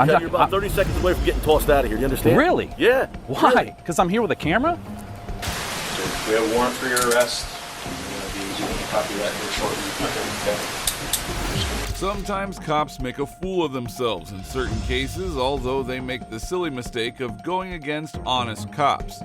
Okay, you're about 30 seconds away from getting tossed out of here. You understand? Really? Yeah. Why? Because I'm here with a camera? So we have a warrant for your arrest. We're going to be doing a copy of that here shortly. Sometimes cops make a fool of themselves in certain cases, although they make the silly mistake of going against honest cops.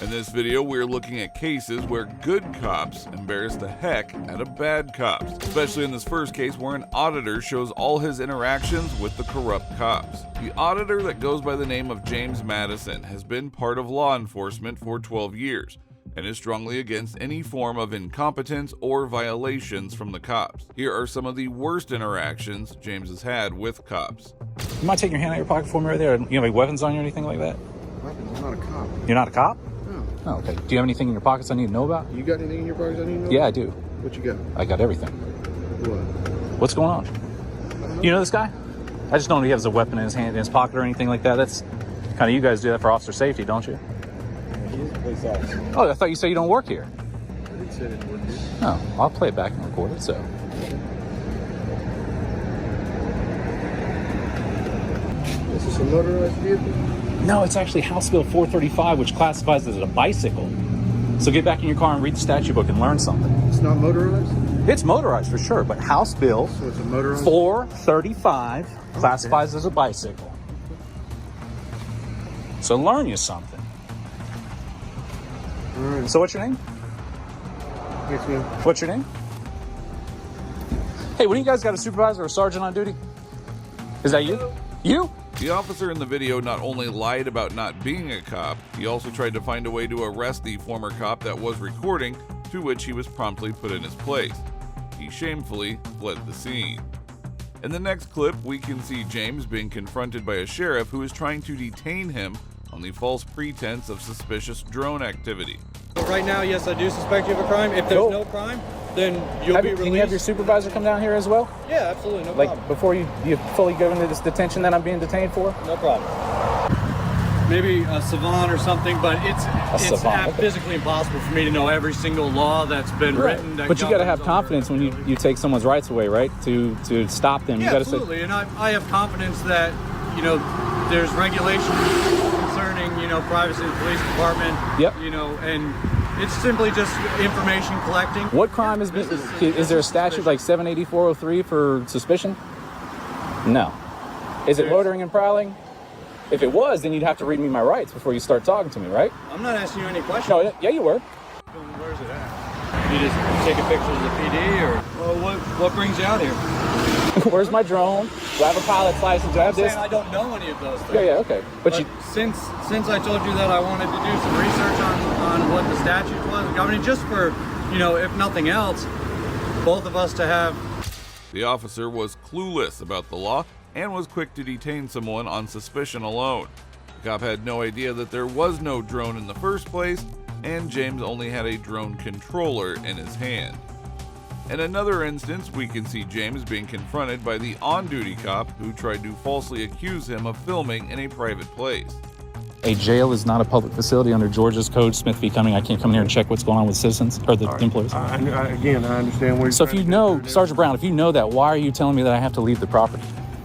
In this video, we're looking at cases where good cops embarrass the heck out of bad cops, especially in this first case where an auditor shows all his interactions with the corrupt cops. The auditor, that goes by the name of James Madison, has been part of law enforcement for 12 years and is strongly against any form of incompetence or violations from the cops. Here are some of the worst interactions James has had with cops. You might take your hand out of your pocket for me right there. You have any weapons on you or anything like that? Weapons? I'm not a cop. You're not a cop? No. Oh, okay. Do you have anything in your pockets I need to know about? You got anything in your pockets I need to know Yeah, about? I do. What you got? I got everything. What? What's going on? You know this guy? I just don't know if he has a weapon in his hand, in his pocket or anything like that. That's kind of, you guys do that for officer safety, don't you? He is a police officer. Oh, I thought you said you don't work here. I didn't say I didn't work here. Oh, I'll play it back and record it, so. Is this a motorized vehicle? No, it's actually House Bill 435, which classifies it as a bicycle. So get back in your car and read the statute book and learn something. It's not motorized? It's motorized for sure, but House Bill So it's a motorized? 435 classifies as a bicycle. So learn you something. All right. So what's your name? Yes, ma'am. What's your name? Hey, when you guys got a supervisor or a sergeant on duty? Is that you? You? The officer in the video not only lied about not being a cop, he also tried to find a way to arrest the former cop that was recording, to which he was promptly put in his place. He shamefully fled the scene. In the next clip, we can see James being confronted by a sheriff who is trying to detain him on the false pretense of suspicious drone activity. Right now, yes, I do suspect you of a crime. If there's no crime, then you'll be released. Can you have your supervisor come down here as well? Yeah, absolutely, no Like problem. before you fully go into this detention that I'm being detained for? No problem. Maybe a savant or something, but it's savant, okay. physically impossible for me to know every single law that's been written. That But you got to have governs confidence when you take someone's rights away, right? To stop them. Yeah, You got to absolutely. say. And I have confidence that, you know, there's regulations concerning, you know, privacy of the police department. Yep. You know, and it's simply just information collecting. What crime has been? Is there a statute like 78403 for suspicion? No. Is it loitering and prowling? If it was, then you'd have to read me my rights before you start talking to me, right? I'm not asking you any questions. No, yeah, you were. Where's it at? You just taking pictures of the PD, or well, what brings you out here? Where's my drone? Do I have a pilot's license? Do I have I'm this? saying I don't know any of those things. Yeah, okay. But you, since I told you that I wanted to do some research on what the statute was, I mean, just for, you know, if nothing else, both of us to have. The officer was clueless about the law and was quick to detain someone on suspicion alone. The cop had no idea that there was no drone in the first place, and James only had a drone controller in his hand. In another instance, we can see James being confronted by the on-duty cop who tried to falsely accuse him of filming in a private place. a jail is not a public facility under Georgia's code. Smith v. Cumming. I can't come here and check what's going on with citizens or the employees. Again, I understand where you're So if you know, Sergeant Brown, if you know that, why are you telling me that I have to leave the property?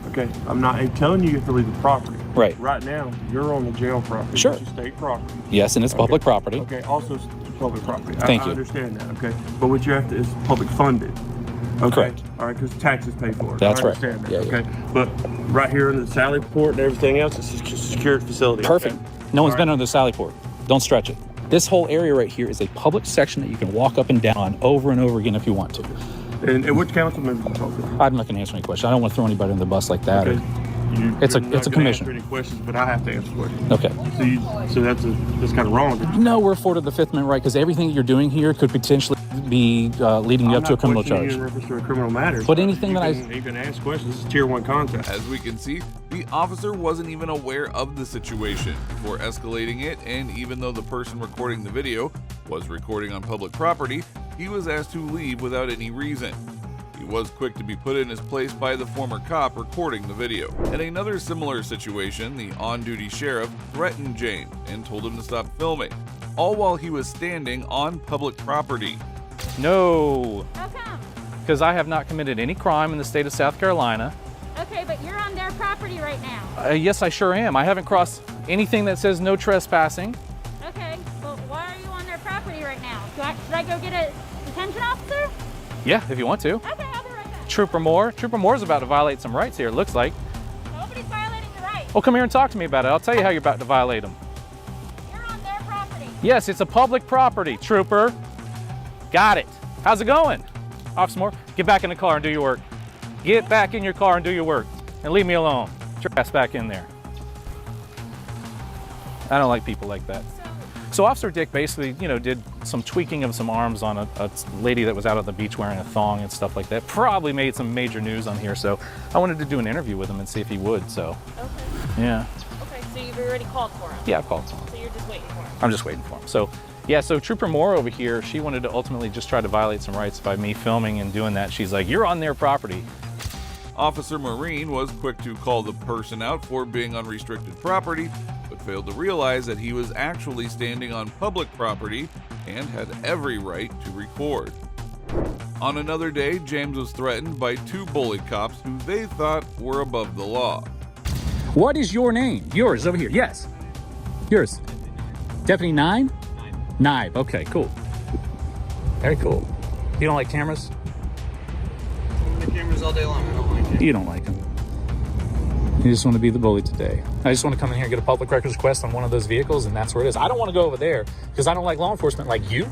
Okay, I'm telling you have to leave the property. Right. Right now, you're on the jail property. Sure. Which is state property. Yes, and it's public property. Okay, also it's public property. Thank you. I understand that, okay. But what you have to is public funded. Okay. Correct. All right, because taxes pay for it. That's I right. understand that, Yeah, okay. But right here in the Sally Port and everything else, it's just a secured facility. Perfect. Okay? No one's All been right. under the Sally Port. Don't stretch it. This whole area right here is a public section that you can walk up and down over and over again if you want to. And which council members are you talking to? I'm not going to answer any question. I don't want to throw anybody under the bus like that. Okay. It's a You're not gonna commission. answer any questions, but I have to answer questions. Okay. So that's kind of wrong. No, we're afforded the Fifth Amendment right because everything that you're doing here could potentially be leading you up to a criminal charge. In reference to a criminal matter. But anything you can ask questions. This is tier 1 contact. As we can see, the officer wasn't even aware of the situation before escalating it, and even though the person recording the video was recording on public property, he was asked to leave without any reason. He was quick to be put in his place by the former cop recording the video. In another similar situation, the on-duty sheriff threatened James and told him to stop filming, all while he was standing on public property. No, How come? because I have not committed any crime in the state of South Carolina. Okay, but you're on their their property right now? Yes, I sure am. I haven't crossed anything that says no trespassing. Okay, well, why are you on their property right now? Should I go get a detention officer? Yeah, if you want to. Okay, I'll be right back. Trooper Moore's about to violate some rights here, it looks like. Nobody's violating your rights. Well, come here and talk to me about it. I'll tell you how you're about to violate them. You're on their property. Yes, it's a public property, Trooper. Got it. How's it going? Officer Moore, get back in the car and do your work. Get back in your car and do your work. And leave me alone. Get your ass back in there. I don't like people like that. So Officer Dick basically, did some tweaking of some arms on a lady that was out on the beach wearing a thong and stuff like that. Probably made some major news on here, so I wanted to do an interview with him and see if he would, so. Okay. Yeah. Okay, so you've already called for him? Yeah, I've called for him. So you're just waiting for him? I'm just waiting for him. So, yeah, so Trooper Moore over here, she wanted to ultimately just try to violate some rights by me filming and doing that. She's like, you're on their property. Officer Marine was quick to call the person out for being on restricted property, but failed to realize that he was actually standing on public property and had every right to record. On another day, James was threatened by two bully cops who they thought were above the law. What is your name? Yours, over here. Yes. Yours. Deputy Nine? Nine. Okay, cool. Very cool. You don't like cameras? The cameras all day long. I don't like it. You don't like them. You just want to be the bully today. I just want to come in here and get a public records request on one of those vehicles, and that's where it is. I don't want to go over there because I don't like law enforcement like you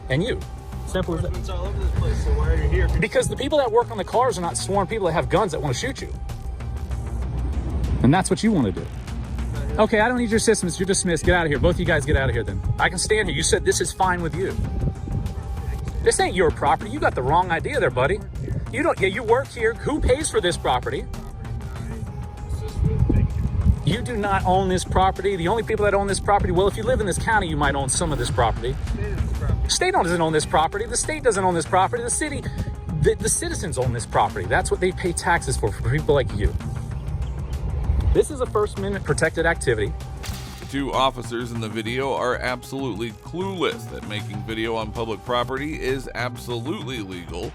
and you. Simple as that. It's all over this place, so why are you here? Because the people that work on the cars are not sworn people that have guns that want to shoot you. And that's what you want to do. Okay, I don't need your assistance. You're dismissed. Get out of here. Both of you guys get out of here then. I can stand here. You said this is fine with you. This ain't your property. You got the wrong idea there, buddy. You work here. Who pays for this property? You do not own this property. The only people that own this property, well, if you live in this county, you might own some of this property. The state doesn't own this property. The state doesn't own this property. The city, the citizens own this property. That's what they pay taxes for people like you. This is a First Amendment protected activity. The two officers in the video are absolutely clueless that making video on public property is absolutely legal.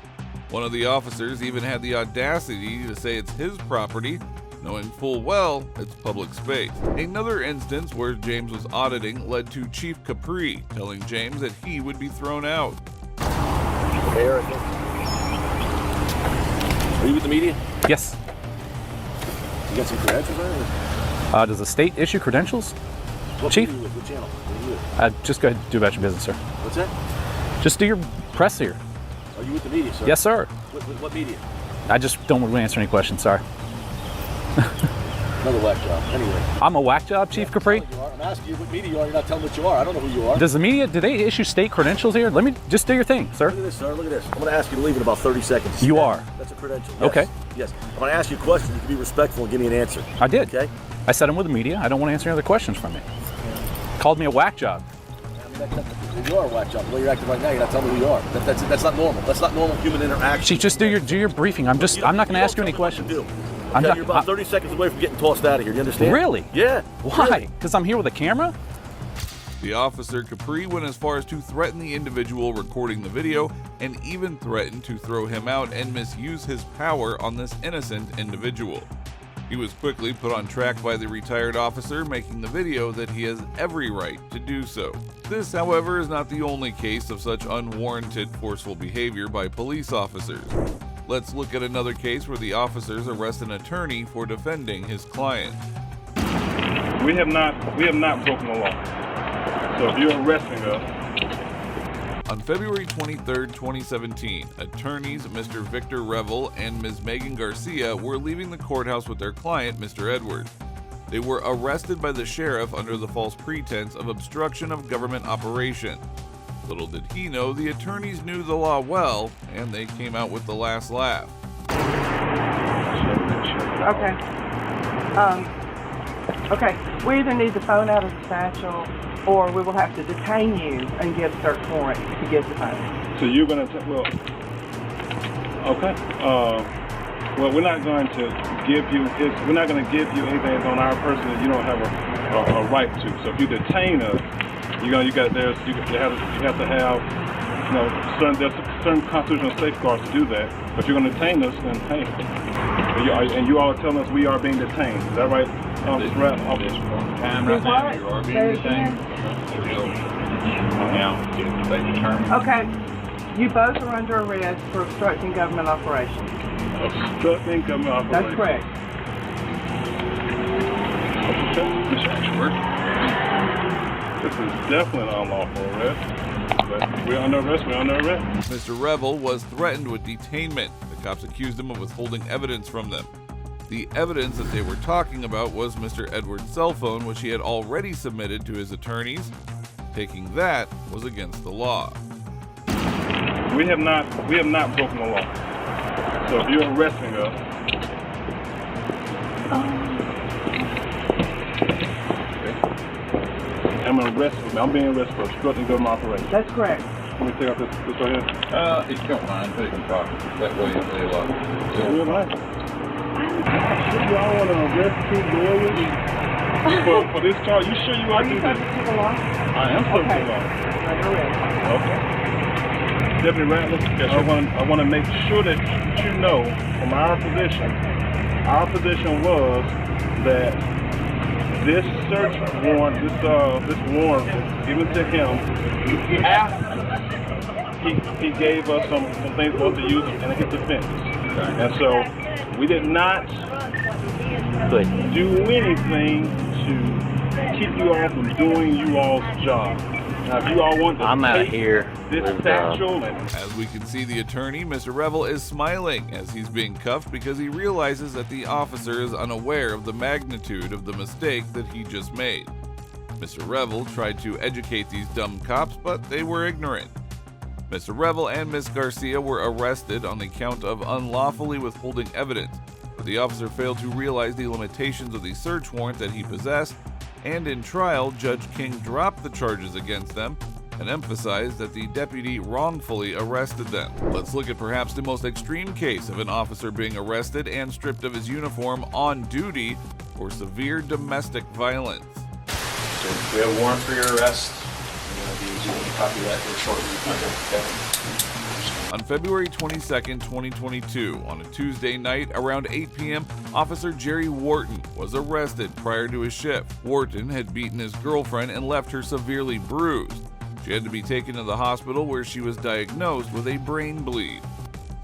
One of the officers even had the audacity to say it's his property, knowing full well it's public space. Another instance where James was auditing led to Chief Capri telling James that he would be thrown out. Okay, Eric. Are you with the media? Yes. You got some credentials there? Does the state issue credentials? What Chief? media you with? What channel? What are you with? Just go ahead and do about your business, sir. What's that? Just do your press here. Are you with the media, sir? Yes, sir. What media? I just don't want to answer any questions, sorry. Another whack job. Anyway. I'm a whack job, Chief Capri? I'm asking you what media you are. You're not telling what you are. I don't know who you are. Does the media, do they issue state credentials here? Let me, just do your thing, sir. Look at this, sir. Look at this. I'm going to ask you to leave in about 30 seconds. You are? That's a credential. Yes. Okay. Yes. I'm going to ask you a question. You can be respectful and give me an answer. I did. Okay. I said I'm with the media. I don't want to answer any other questions from you. Called me a whack job. I mean, you are a whack job. The way you're acting right now, you're not telling me who you are. That's not normal. That's not normal human interaction. Chief, just do your briefing. I'm not going to ask you any questions. You're about 30 seconds away from getting tossed out of here. Do you understand? Really? Yeah. Why? Because I'm here with a camera? The officer Capri went as far as to threaten the individual recording the video and even threatened to throw him out and misuse his power on this innocent individual. He was quickly put on track by the retired officer making the video that he has every right to do so. This, however, is not the only case of such unwarranted forceful behavior by police officers. Let's look at another case where the officers arrest an attorney for defending his client. We have not broken the law. So if you're arresting us. On February 23, 2017, attorneys Mr. Victor Revel and Ms. Megan Garcia were leaving the courthouse with their client, Mr. Edwards. They were arrested by the sheriff under the false pretense of obstruction of government operation. Little did he know the attorneys knew the law well, and they came out with the last laugh. Okay, we either need the phone out of the satchel, or we will have to detain you and get a search warrant to get the phone. So you're going to, okay. Well, we're not going to give you anything that's on our person that you don't have a right to. So if you detain us, you have to have, there's certain constitutional safeguards to do that. But if you're going to detain us, then hey. And you all are telling us we are being detained. Is that right, Officer Rapp? Time right now, you are being detained. Now, if they determine. Okay, you both are under arrest for obstructing government operations. Obstructing government operations. That's correct. This is definitely an unlawful arrest. But we're under arrest, Mr. Revel was threatened with detainment. The cops accused him of withholding evidence from them. The evidence that they were talking about was Mr. Edwards' cell phone, which he had already submitted to his attorneys. Taking that was against the law. We have not broken the law. So if you're arresting us, I'm being arrested for obstructing government operations. That's correct. Let me take out this right here. If you don't mind, put it in pocket. That way they Real nice. Y'all want to arrest two lawyers for this charge? You sure you are doing this? To the law? I am subject to the law. Under arrest. Okay. Deputy Rattler, yes, I want to make sure that you know from our position was that this search warrant, this warrant was given to him after he gave us some things for us to use in his defense. And so we did not do anything to keep you all from doing you all's job. Now, if you all want to take this satchel As we can see, the attorney, Mr. Revel, is smiling as he's being cuffed because he realizes that the officer is unaware of the magnitude of the mistake that he just made. Mr. Revel tried to educate these dumb cops, but they were ignorant. Mr. Revel and Ms. Garcia were arrested on the count of unlawfully withholding evidence, but the officer failed to realize the limitations of the search warrant that he possessed, and in trial, Judge King dropped the charges against them and emphasized that the deputy wrongfully arrested them. Let's look at perhaps the most extreme case of an officer being arrested and stripped of his uniform on duty for severe domestic violence. So we have a warrant for your arrest. I'm going to be giving you a copy of that here shortly. Okay. On February 22nd, 2022, on a Tuesday night around 8 p.m., Officer Jerry Wharton was arrested prior to his shift. Wharton had beaten his girlfriend and left her severely bruised. She had to be taken to the hospital where she was diagnosed with a brain bleed.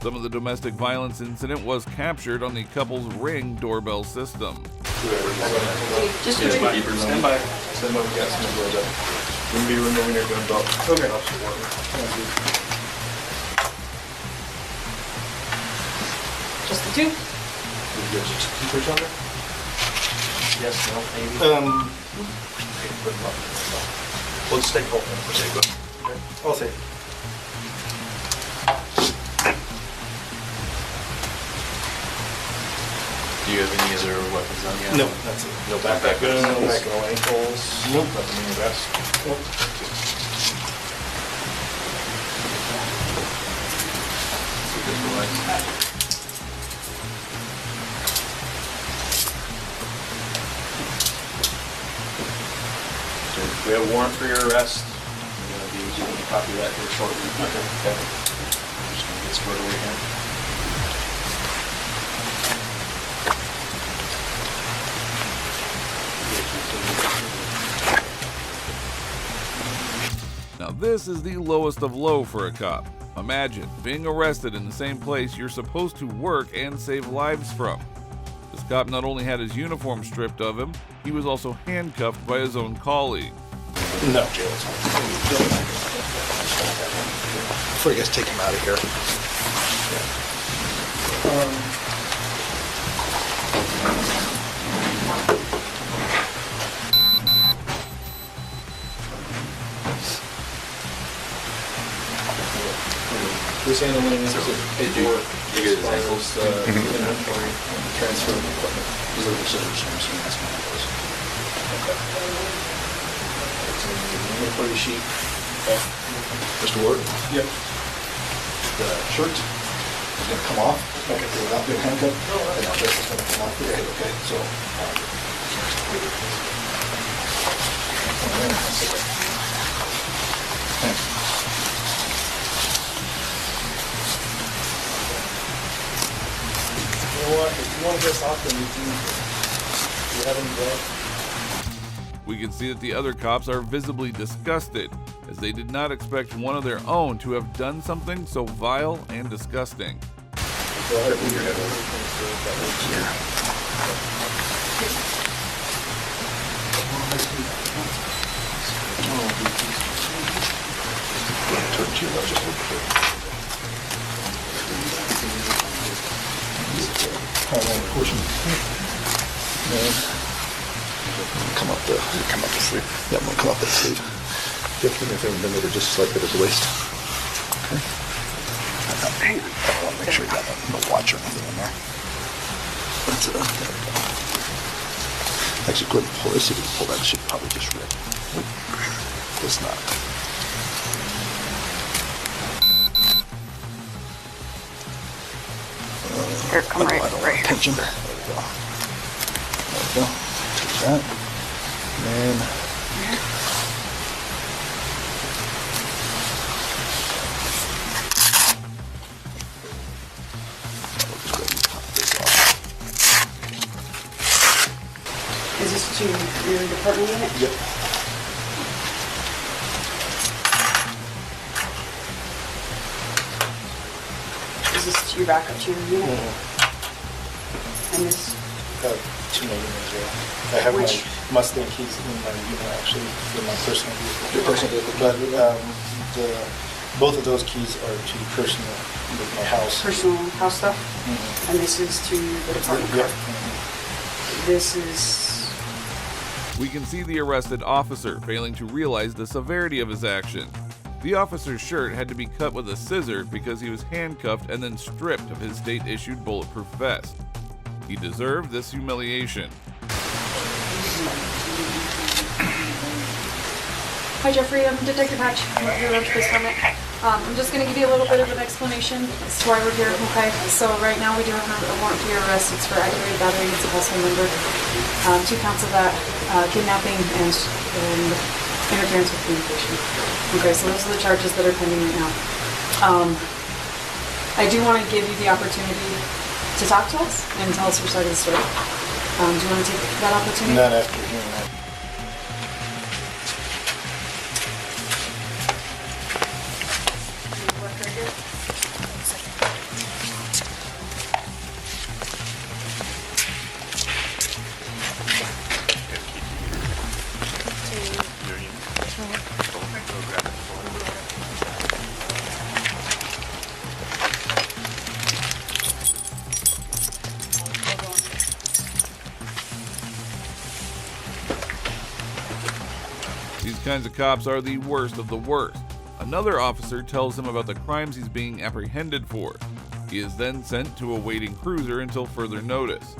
Some of the domestic violence incident was captured on the couple's Ring doorbell system. Just stand by. Stand by. We got some of those up. We're going to be removing your gun belt. Okay. Officer Wharton. Thank you. Just the two? Keepers on there? Yes, no, maybe. We'll just take hold of it. Okay. I'll say. Do you have any other weapons on you? No, that's it. No backpack guns? No ankles? Nope. Nothing in your vest? Nope. We have a warrant for your arrest. I'm going to be giving you a copy of that here shortly. Okay. I'm just going to get squared away here. Now this is the lowest of low for a cop. Imagine being arrested in the same place you're supposed to work and save lives from. This cop not only had his uniform stripped of him, he was also handcuffed by his own colleague. No, jail. Before you guys take him out of here. Who's handling this? Hey, dude. You get his ankles, inventory, transfer of equipment. These are the scissors. I'm just going to ask him about those. Okay. Inventory sheet. Okay. Mr. Ward? Yep. The shirt is going to come off. Okay. Without being handcuffed. And now this is going to come off. Okay. So. Thanks. You know what? If you want call this often. Do you have any blood? We can see that the other cops are visibly disgusted, as they did not expect one of their own to have done something so vile and disgusting. Go ahead, move your head over. Turn to your left just a little bit. Push him. Come up the sleeve. Yeah, I'm gonna come up the sleeve. Just give me a finger, bend over just slightly at the waist. Okay. Hang on. I want to make sure you got no watch or anything in there. That's it. There we go. Actually, go ahead and pull this. If you pull that, it should probably just rip. It's not. Here, come right here. Tension. There we go. There we go. Take that. And Is this to your department unit? yep. Is this to your backup to your unit? And this? Two more units, yeah. I have Which? my Mustang keys in my unit, actually, in my personal vehicle. Your personal vehicle, but both of those keys are to personal, with my house. Personal house stuff? And this is to the department Yep. car? This is... We can see the arrested officer failing to realize the severity of his action. The officer's shirt had to be cut with a scissor because he was handcuffed and then stripped of his state-issued bulletproof vest. He deserved this humiliation. Hi Jeffrey, I'm Detective Hatch. I'm here on police permit. I'm just going to give you a little bit of an explanation as to why we're here. Okay, so right now we do have a warrant for your arrest. It's for aggravated battery against a household member. 2 counts of that, kidnapping and interference with communication. Okay, so those are the charges that are pending right now. I do want to give you the opportunity to talk to us and tell us your side of the story. Do you want to take that opportunity? Not after hearing that. These kinds of cops are the worst of the worst. Another officer tells him about the crimes he's being apprehended for. He is then sent to a waiting cruiser until further notice.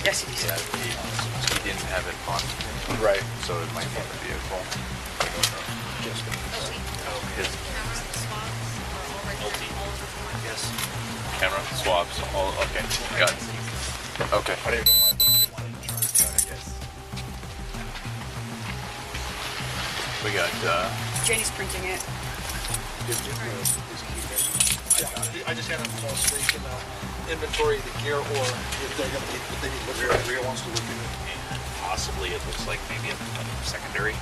Yes, he said. He didn't have it on. Right. So it might be in the vehicle. His yes. Camera swabs. All okay. Got it. Okay. I didn't know why. We got Janie's printing it. I just had them fall straight in inventory the gear, or if they need to look at it, wants to look at it. possibly it looks like maybe a secondary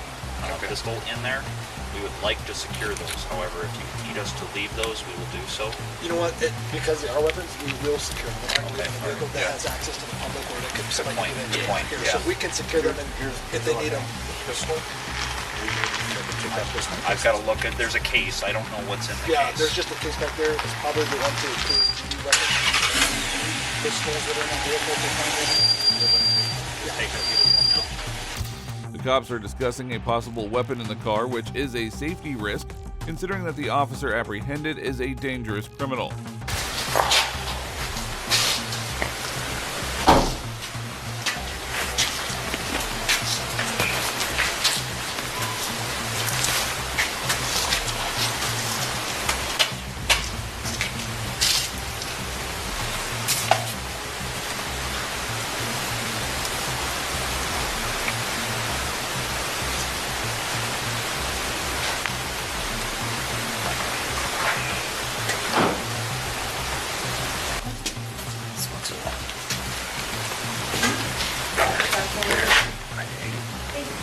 pistol in there. We would like to secure those. However, if you need us to leave those, we will do so. You know what? Because they are weapons, we will secure them. We're not Okay. going to vehicle that has access to the public, or they could Good somebody point, get in good here. point, So yeah. we can secure them, and if they need them, pistol. I've got to look at. There's a case. I don't know what's in the Yeah, case. there's just a case back there. It's probably the one to GD weapons. Pistols that are in the vehicle. Take it. The cops are discussing a possible weapon in the car, which is a safety risk, considering that the officer apprehended is a dangerous criminal.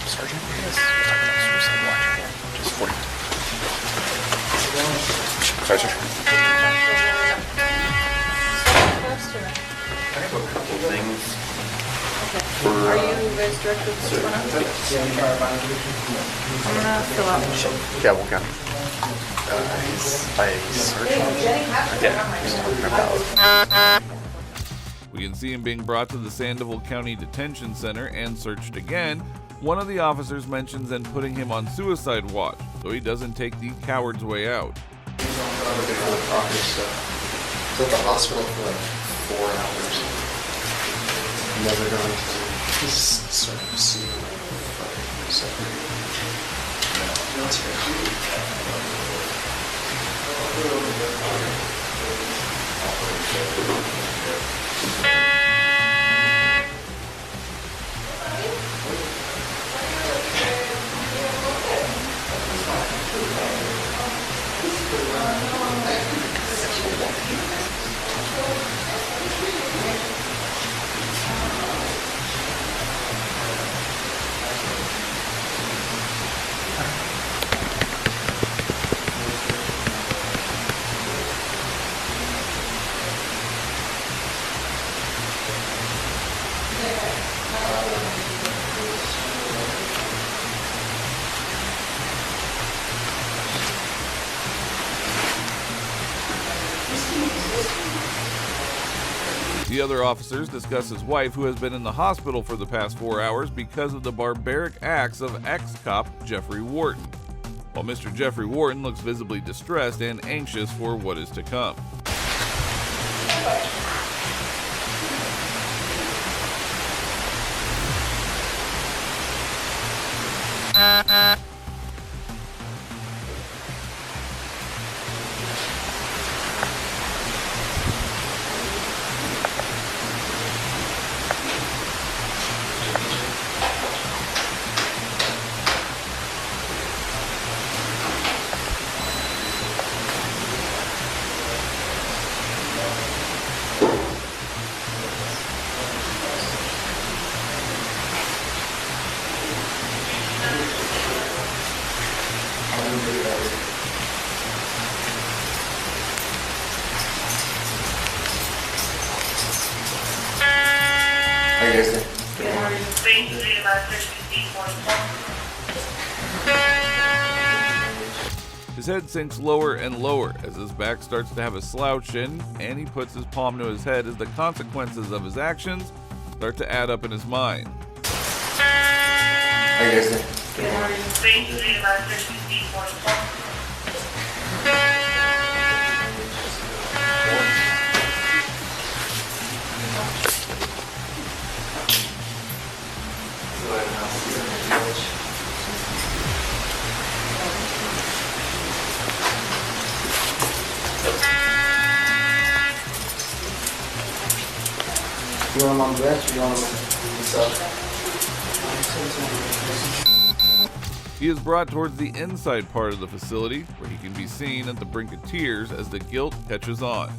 Sergeant? Yes. We're talking about suicide watch here. Just 40. Sergeant? I have a couple things. Okay. Are you guys directed to this one up? I'm gonna fill out the sheet. Yeah, we'll get it. By Sergeant? Yeah, he's talking about. We can see him being brought to the Sandoval County Detention Center and searched again. One of the officers mentions then putting him on suicide watch, so he doesn't take the coward's way out. He's at the hospital for like 4 hours. Never gone to his starting to see him. The other officers discuss his wife, who has been in the hospital for the past 4 hours because of the barbaric acts of ex-cop Jeffrey Wharton, while Mr. Jeffrey Wharton looks visibly distressed and anxious for what is to come. How you guys doing? His head sinks lower and lower as his back starts to have a slouch in, and he puts his palm to his head as the consequences of his actions start to add up in his mind. How you guys doing? You want him on the bench or you want him inside? He is brought towards the inside part of the facility, where he can be seen at the brink of tears as the guilt catches on.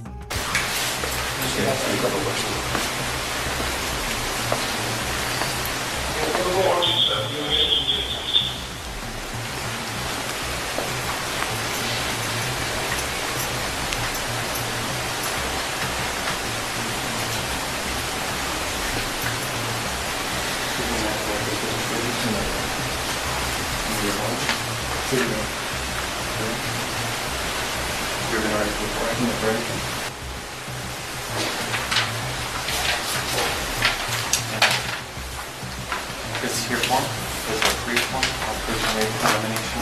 This here form is a free form of personal elimination.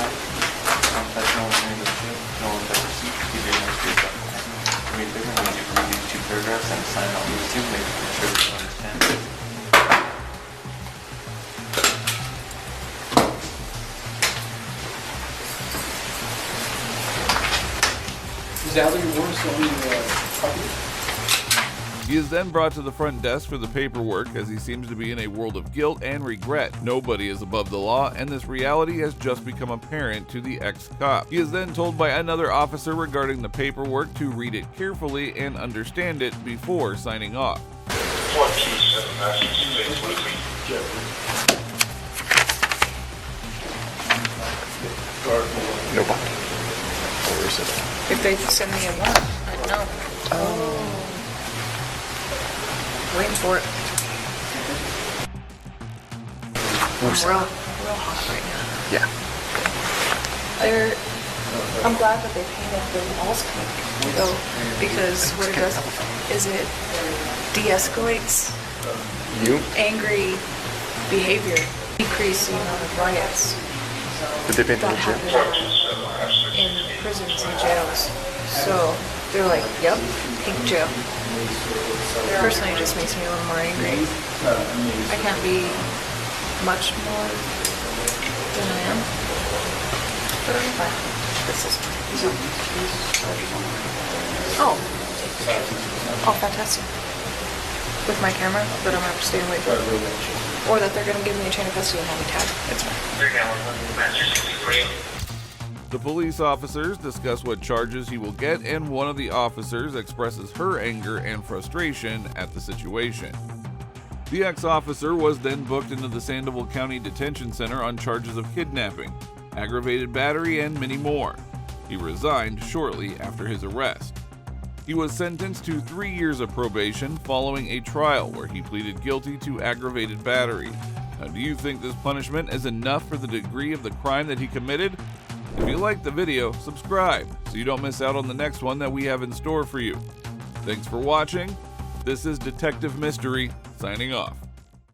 That's no one's name of the jail, no one's ever seen. Keep your nose to yourself. Read bigger when you read these 2 paragraphs and sign all these 2, make sure that you understand. Is that how you want to copy? He is then brought to the front desk for the paperwork, as he seems to be in a world of guilt and regret. Nobody is above the law, and this reality has just become apparent to the ex-cop. He is then told by another officer regarding the paperwork to read it carefully and understand it before signing off. If they send me a warrant, I'd know. Oh. Waiting for it. I'm real hot right now. Yeah. I'm glad that they painted the walls pink, though, because what it does is it de-escalates angry behavior, decrease the amount of riots Did they paint that the gym? happen in prisons and jails. So they're like, yep, pink jail. Personally, it just makes me a little more angry. I can't be much more than I am. But I'm fine. This is oh, fantastic. With my camera, but I'm gonna have to stay away from it. Or that they're gonna give me a chain of custody and have me tagged. It's fine. The police officers discuss what charges he will get, and one of the officers expresses her anger and frustration at the situation. The ex-officer was then booked into the Sandoval County Detention Center on charges of kidnapping, aggravated battery, and many more. He resigned shortly after his arrest. He was sentenced to 3 years of probation following a trial where he pleaded guilty to aggravated battery. Now, do you think this punishment is enough for the degree of the crime that he committed? If you liked the video, subscribe so you don't miss out on the next one that we have in store for you. Thanks for watching. This is Detective Mystery, signing off.